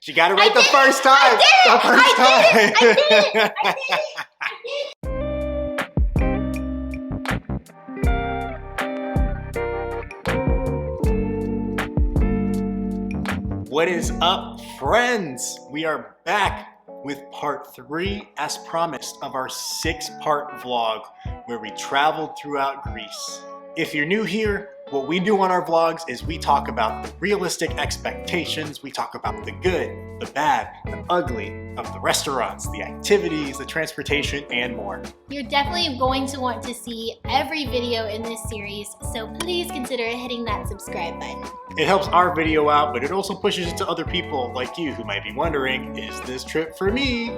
She got it right the first time. I did it. What is up, friends? We are back with part 3, as promised, of our 6-part vlog where we traveled throughout Greece. If you're new here, what we do on our vlogs is we talk about the realistic expectations, we talk about the good, the bad, the ugly of the restaurants, the activities, the transportation, and more. You're definitely going to want to see every video in this series, so please consider hitting that subscribe button. It helps our video out, but it also pushes it to other people like you who might be wondering, is this trip for me?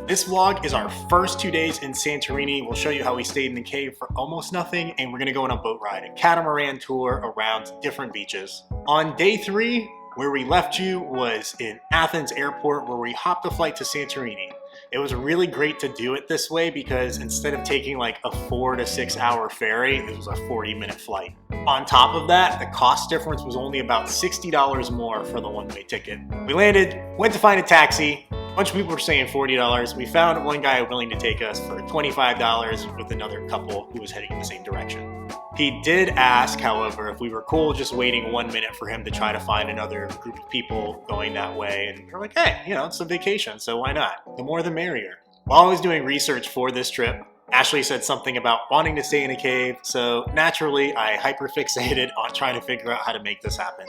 This vlog is our first 2 days in Santorini. We'll show you how we stayed in the cave for almost nothing, and we're gonna go on a boat ride, a Catamaran Tour around different beaches. On day 3, where we left you was in Athens airport, where we hopped a flight to Santorini. It was really great to do it this way because instead of taking like a 4 to 6 hour ferry, it was a 40-minute flight. On top of that, the cost difference was only about $60 more for the one-way ticket. We landed, went to find a taxi. A bunch of people were saying $40. We found one guy willing to take us for $25 with another couple who was heading in the same direction. He did ask, however, if we were cool just waiting 1 minute for him to try to find another group of people going that way. And we're like, hey, you know, it's a vacation, so why not? The more the merrier. While I was doing research for this trip, Ashley said something about wanting to stay in a cave, so naturally I hyperfixated on trying to figure out how to make this happen.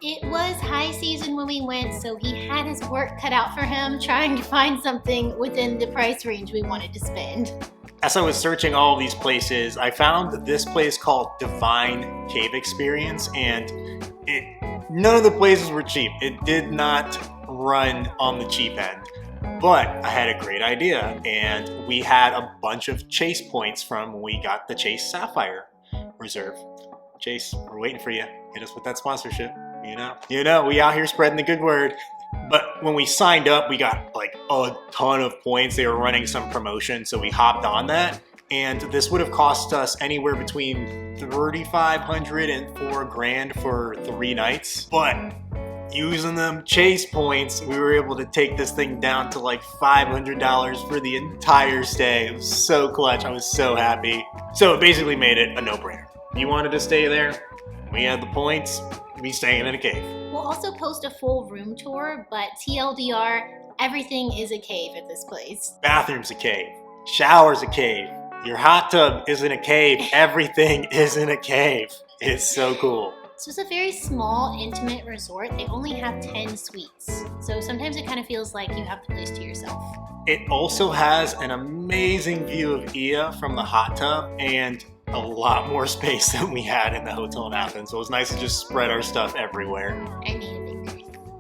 It was high season when we went, so he had his work cut out for him trying to find something within the price range we wanted to spend. As I was searching all of these places, I found this place called Divine Cave Experience, and none of the places were cheap. It did not run on the cheap end. But I had a great idea, and we had a bunch of chase points from when we got the Chase Sapphire Reserve. Chase, we're waiting for you. Hit us with that sponsorship. You know, we out here spreading the good word. But when we signed up, we got like a ton of points. They were running some promotion, so we hopped on that. And this would have cost us anywhere between $3,500 and $4,000 for 3 nights. But using them Chase points, we were able to take this thing down to like $500 for the entire stay. It was so clutch. I was so happy. So it basically made it a no-brainer. You wanted to stay there, we had the points, we staying in a cave. We'll also post a full room tour, but TLDR, everything is a cave at this place. Bathroom's a cave, shower's a cave, your hot tub is in a cave, everything is in a cave. It's so cool. So it's a very small, intimate resort. They only have 10 suites. So sometimes it kind of feels like you have the place to yourself. It also has an amazing view of Ia from the hot tub and a lot more space than we had in the hotel in Athens. So it was nice to just spread our stuff everywhere. I made a big mess.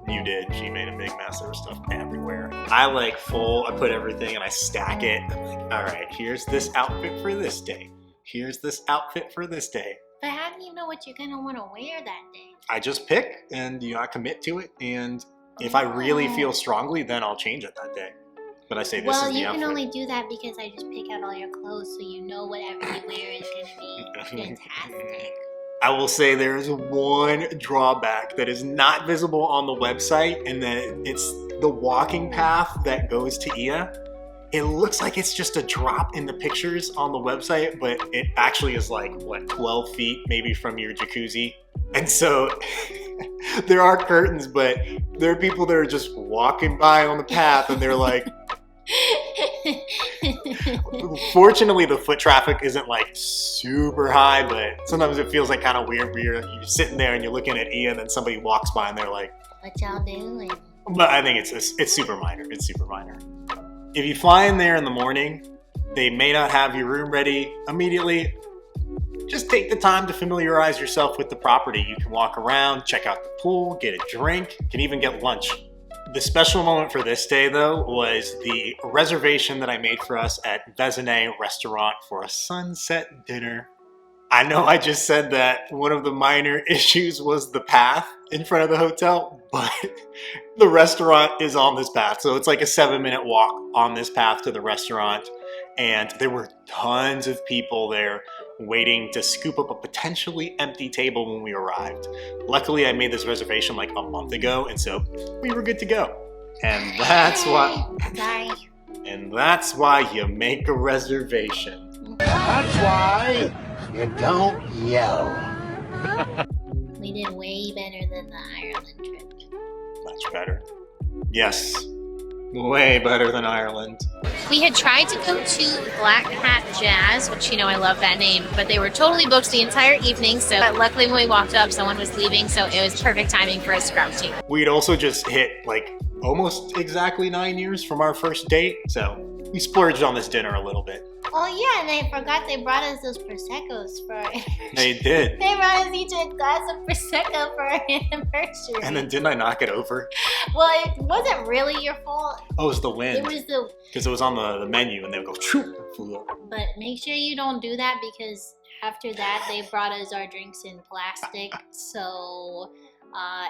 You did. She made a big mess. There was stuff everywhere. I I put everything and I stack it. I'm like, all right, here's this outfit for this day. Here's this outfit for this day. But how do you know what you're gonna want to wear that day? I just pick and, I commit to it. And if I really feel strongly, then I'll change it that day. But I say this is the outfit. Well, you can only do that because I just pick out all your clothes so you know whatever you wear is gonna be fantastic. I will say there's one drawback that is not visible on the website, and that it's the walking path that goes to Ia. It looks like it's just a drop in the pictures on the website, but it actually is like, 12 feet maybe from your jacuzzi. And so there are curtains, but there are people that are just walking by on the path and they're like, fortunately the foot traffic isn't like super high, but sometimes it feels like kind of weird where you're sitting there and you're looking at Ia and then somebody walks by and they're like, what y'all doing? But I think it's super minor. It's super minor. If you fly in there in the morning, they may not have your room ready immediately. Just take the time to familiarize yourself with the property. You can walk around, check out the pool, get a drink, can even get lunch. The special moment for this day, though, was the reservation that I made for us at Vezine Restaurant for a sunset dinner. I know I just said that one of the minor issues was the path in front of the hotel, but the restaurant is on this path. So it's like a 7-minute walk on this path to the restaurant. And there were tons of people there waiting to scoop up a potentially empty table when we arrived. Luckily, I made this reservation like a month ago, and so we were good to go. And that's why... Sorry. And that's why you make a reservation. That's why you don't yell. We did way better than the Ireland trip. Much better. Yes. Way better than Ireland. We had tried to go to Black Hat Jazz, which, you know, I love that name, but they were totally booked the entire evening. So luckily when we walked up, someone was leaving, so it was perfect timing for us to grab tea. We'd also just hit like almost exactly 9 years from our first date, so we splurged on this dinner a little bit. Oh yeah, and I forgot they brought us those Prosecco's for our They did. They brought us each a glass of Prosecco for our anniversary. And then didn't I knock it over? Well, it wasn't really your fault. Oh, it was the wind. It was the... Because it was on the menu and they would go, shoo, and flew up. But make sure you don't do that because after that, they brought us our drinks in plastic. So...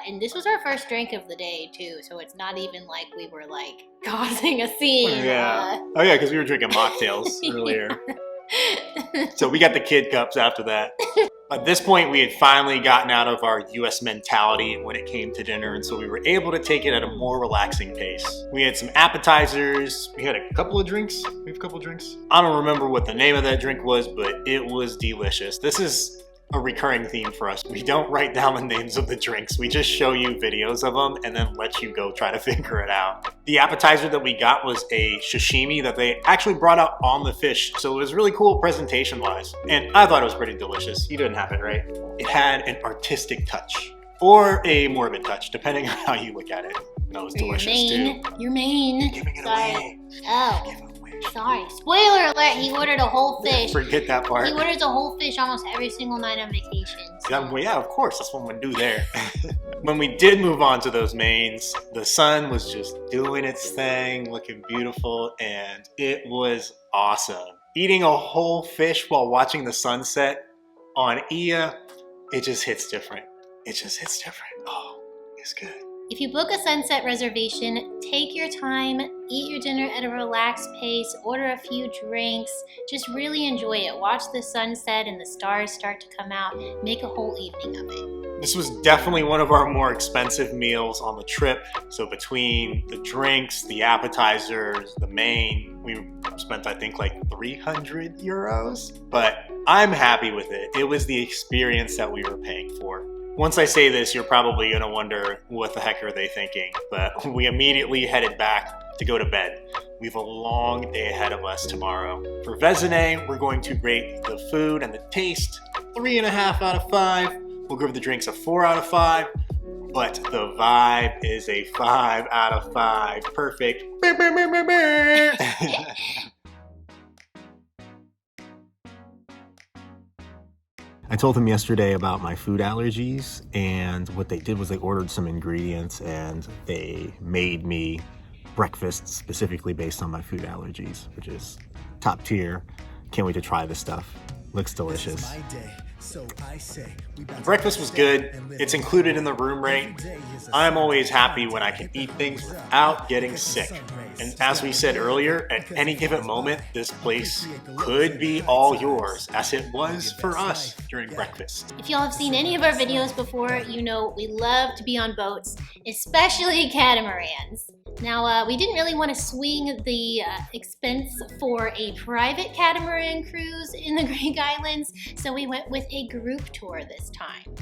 and this was our first drink of the day too, so it's not even like we were like causing a scene. Yeah. Oh yeah, because we were drinking mocktails earlier. So we got the kid cups after that. At this point, we had finally gotten out of our US mentality when it came to dinner, and so we were able to take it at a more relaxing pace. We had some appetizers, we had a couple of drinks. We have a couple of drinks. I don't remember what the name of that drink was, but it was delicious. This is a recurring theme for us. We don't write down the names of the drinks. We just show you videos of them and then let you go try to figure it out. The appetizer that we got was a sashimi that they actually brought out on the fish. So it was really cool presentation wise. And I thought it was pretty delicious. You didn't have it, right? It had an artistic touch or a morbid touch, depending on how you look at it. That was delicious too. Your main. Giving it Sorry. away. Oh. Give it away. Sorry. Spoiler alert, he ordered a whole fish. Forget that part. He orders a whole fish almost every single night on vacation. So. Well, yeah, of course, that's what we do there. When we did move on to those mains, the sun was just doing its thing, looking beautiful, and it was awesome. Eating a whole fish while watching the sunset on Ia, it just hits different. It just hits different. Oh, it's good. If you book a sunset reservation, take your time, eat your dinner at a relaxed pace, order a few drinks, just really enjoy it. Watch the sunset and the stars start to come out, make a whole evening of it. This was definitely one of our more expensive meals on the trip. So between the drinks, the appetizers, the main, we spent I think like 300 euros, but I'm happy with it. It was the experience that we were paying for. Once I say this, you're probably gonna wonder what the heck are they thinking, but we immediately headed back to go to bed. We have a long day ahead of us tomorrow. For Vezine, we're going to rate the food and the taste 3.5 out of 5. We'll give the drinks a 4 out of 5, but the vibe is a 5 out of 5. Perfect. I told him yesterday about my food allergies, and what they did was they ordered some ingredients and they made me breakfast specifically based on my food allergies, which is top tier. Can't wait to try this stuff. Looks delicious. Breakfast was good. It's included in the room rate. I'm always happy when I can eat things without getting sick. And as we said earlier, at any given moment, this place could be all yours, as it was for us during breakfast. If y'all have seen any of our videos before, you know we love to be on boats, especially catamarans. Now, we didn't really want to swing the expense for a private catamaran cruise in the Greek Islands, so we went with a group tour this time.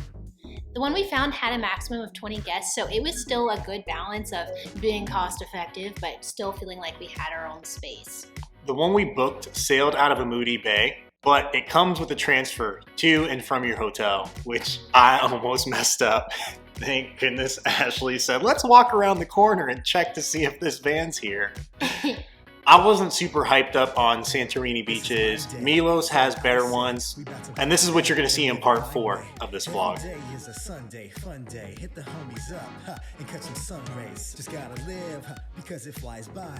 The one we found had a maximum of 20 guests, so it was still a good balance of being cost effective, but still feeling like we had our own space. The one we booked sailed out of Amudi Bay, but it comes with a transfer to and from your hotel, which I almost messed up. Thank goodness Ashley said, let's walk around the corner and check to see if this van's here. I wasn't super hyped up on Santorini beaches. Milos has better ones, and this is what you're going to see in part 4 of this vlog.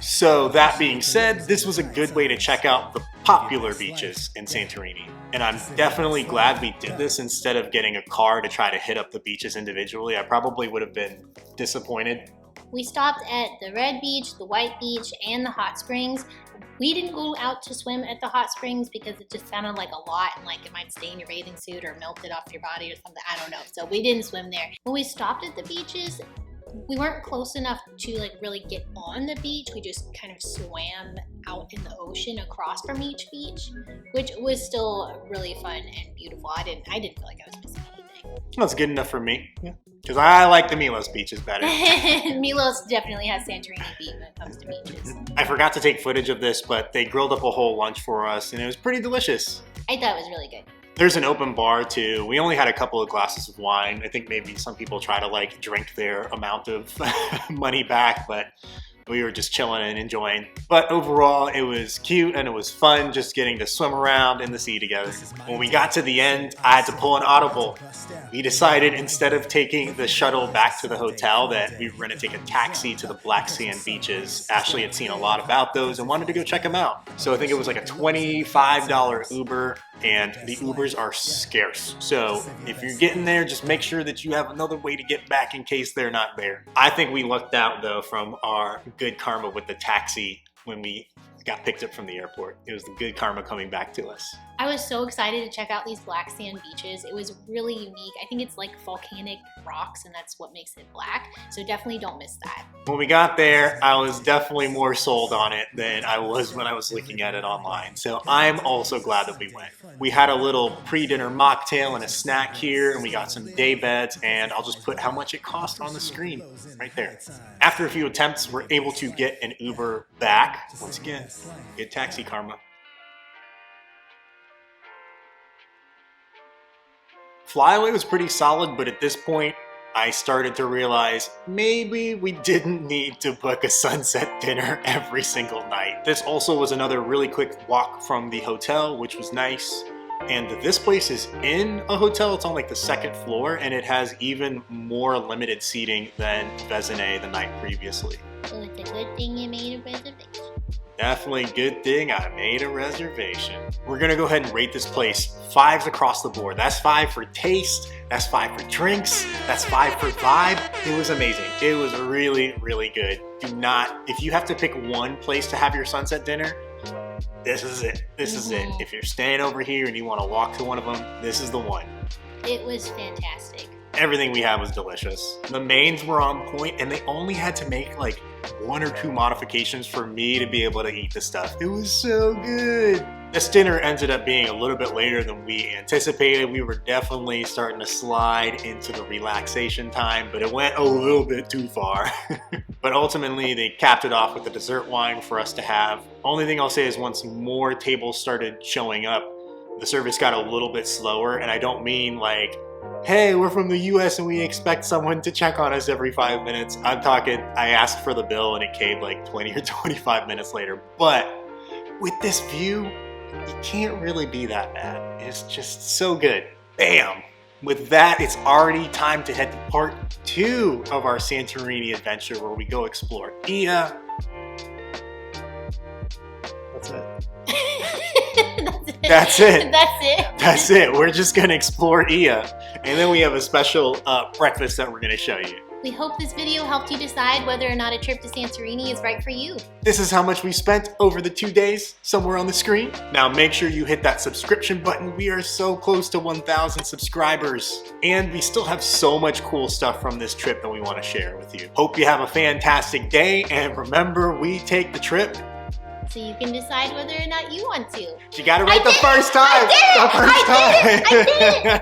So that being said, this was a good way to check out the popular beaches in Santorini. And I'm definitely glad we did this instead of getting a car to try to hit up the beaches individually. I probably would have been disappointed We stopped at the red beach, the white beach, and the hot springs. We didn't go out to swim at the hot springs because it just sounded like a lot and like it might stain your bathing suit or melt it off your body or something. I don't know. So we didn't swim there. When we stopped at the beaches, we weren't close enough to like really get on the beach. We just kind of swam out in the ocean across from each beach, which was still really fun and beautiful. I didn't feel like I was missing anything. That's good enough for me. Yeah. Because I like the Milos beaches better. Milos definitely has Santorini beat when it comes to beaches. I forgot to take footage of this, but they grilled up a whole lunch for us, and it was pretty delicious. I thought it was really good. There's an open bar too. We only had a couple of glasses of wine. I think maybe some people try to like drink their amount of money back, but we were just chilling and enjoying. But overall, it was cute and it was fun just getting to swim around in the sea together. When we got to the end, I had to pull an audible. We decided instead of taking the shuttle back to the hotel that we were going to take a taxi to the black sand beaches. Ashley had seen a lot about those and wanted to go check them out. So I think it was like a $25 Uber, and the Ubers are scarce. So if you're getting there, just make sure that you have another way to get back in case they're not there. I think we lucked out though from our good karma with the taxi when we got picked up from the airport. It was the good karma coming back to us. I was so excited to check out these black sand beaches. It was really unique. I think it's like volcanic rocks and that's what makes it black. So definitely don't miss that. When we got there, I was definitely more sold on it than I was when I was looking at it online. So I'm also glad that we went. We had a little pre-dinner mocktail and a snack here, and we got some day beds, and I'll just put how much it cost on the screen right there. After a few attempts, we're able to get an Uber back. Once again, good taxi karma. Flyaway was pretty solid, but at this point, I started to realize maybe we didn't need to book a sunset dinner every single night. This also was another really quick walk from the hotel, which was nice. And this place is in a hotel. It's on like the second floor, and it has even more limited seating than Vézene the night previously. So it's a good thing you made a reservation. Definitely good thing I made a reservation. We're gonna go ahead and rate this place 5s across the board. That's 5 for taste, that's 5 for drinks, that's 5 for vibe. It was amazing. It was really, really good. Do not, if you have to pick one place to have your sunset dinner, this is it. This is it. If you're staying over here and you wanna walk to one of them, this is the one. It was fantastic. Everything we had was delicious. The mains were on point, and they only had to make like 1 or 2 modifications for me to be able to eat the stuff. It was so good. This dinner ended up being a little bit later than we anticipated. We were definitely starting to slide into the relaxation time, but it went a little bit too far. But ultimately, they capped it off with a dessert wine for us to have. Only thing I'll say is once more tables started showing up, the service got a little bit slower, and I don't mean like, hey, we're from the US and we expect someone to check on us every 5 minutes. I'm talking, I asked for the bill and it came like 20 or 25 minutes later. But with this view, it can't really be that bad. It's just so good. Bam! With that, it's already time to head to part 2 of our Santorini adventure where we go explore Ia. That's it. That's it. That's it. That's it. We're just gonna explore Ia. And then we have a special breakfast that we're gonna show you. We hope this video helped you decide whether or not a trip to Santorini is right for you. This is how much we spent over the 2 days, somewhere on the screen. Now make sure you hit that subscription button. We are so close to 1,000 subscribers. And we still have so much cool stuff from this trip that we want to share with you. Hope you have a fantastic day, and remember, we take the trip. So you can decide whether or not you want to. You got it right the first time. I did it.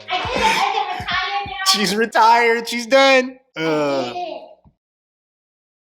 I can retire now. She's retired. She's done. I did it.